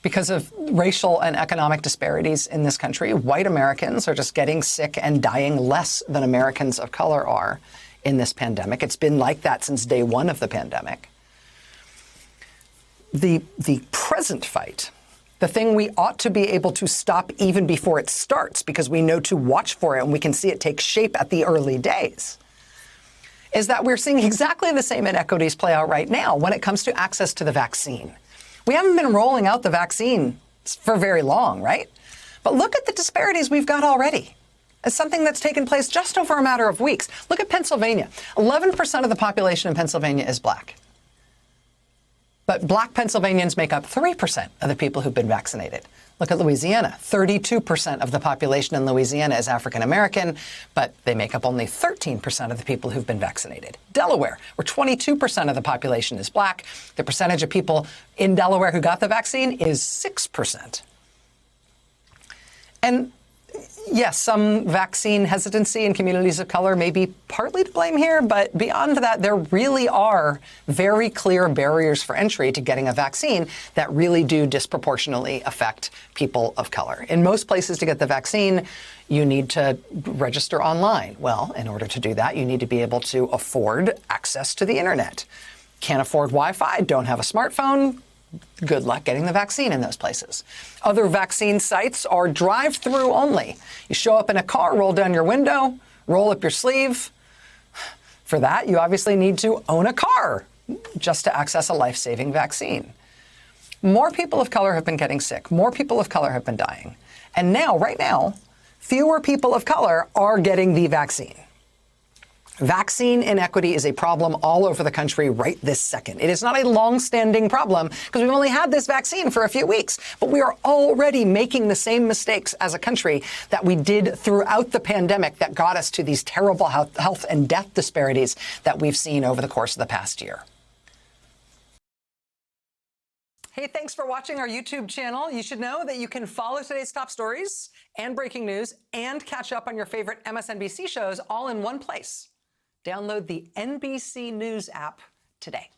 Because of racial and economic disparities in this country, white Americans are just getting sick and dying less than Americans of color are in this pandemic. It's been like that since day one of the pandemic. The present fight, the thing we ought to be able to stop even before it starts because we know to watch for it and we can see it take shape at the early days, is that we're seeing exactly the same inequities play out right now when it comes to access to the vaccine. We haven't been rolling out the vaccine for very long, right? But look at the disparities we've got already. It's something that's taken place just over a matter of weeks. Look at Pennsylvania. 11% of the population in Pennsylvania is black. But black Pennsylvanians make up 3% of the people who've been vaccinated. Look at Louisiana. 32% of the population in Louisiana is African American, but they make up only 13% of the people who've been vaccinated. Delaware, where 22% of the population is black, the percentage of people in Delaware who got the vaccine is 6%. And yes, some vaccine hesitancy in communities of color may be partly to blame here, but beyond that, there really are very clear barriers for entry to getting a vaccine that really do disproportionately affect people of color. In most places to get the vaccine, you need to register online. Well, in order to do that, you need to be able to afford access to the internet. Can't afford Wi-Fi, don't have a smartphone. Good luck getting the vaccine in those places. Other vaccine sites are drive-through only. You show up in a car, roll down your window, roll up your sleeve. For that, you obviously need to own a car just to access a life-saving vaccine. More people of color have been getting sick. More people of color have been dying. And now, right now, fewer people of color are getting the vaccine. Vaccine inequity is a problem all over the country right this second. It is not a long-standing problem because we've only had this vaccine for a few weeks, but we are already making the same mistakes as a country that we did throughout the pandemic that got us to these terrible health and death disparities that we've seen over the course of the past year. Hey, thanks for watching our YouTube channel. You should know that you can follow today's top stories and breaking news and catch up on your favorite MSNBC shows all in one place. Download the NBC News app today.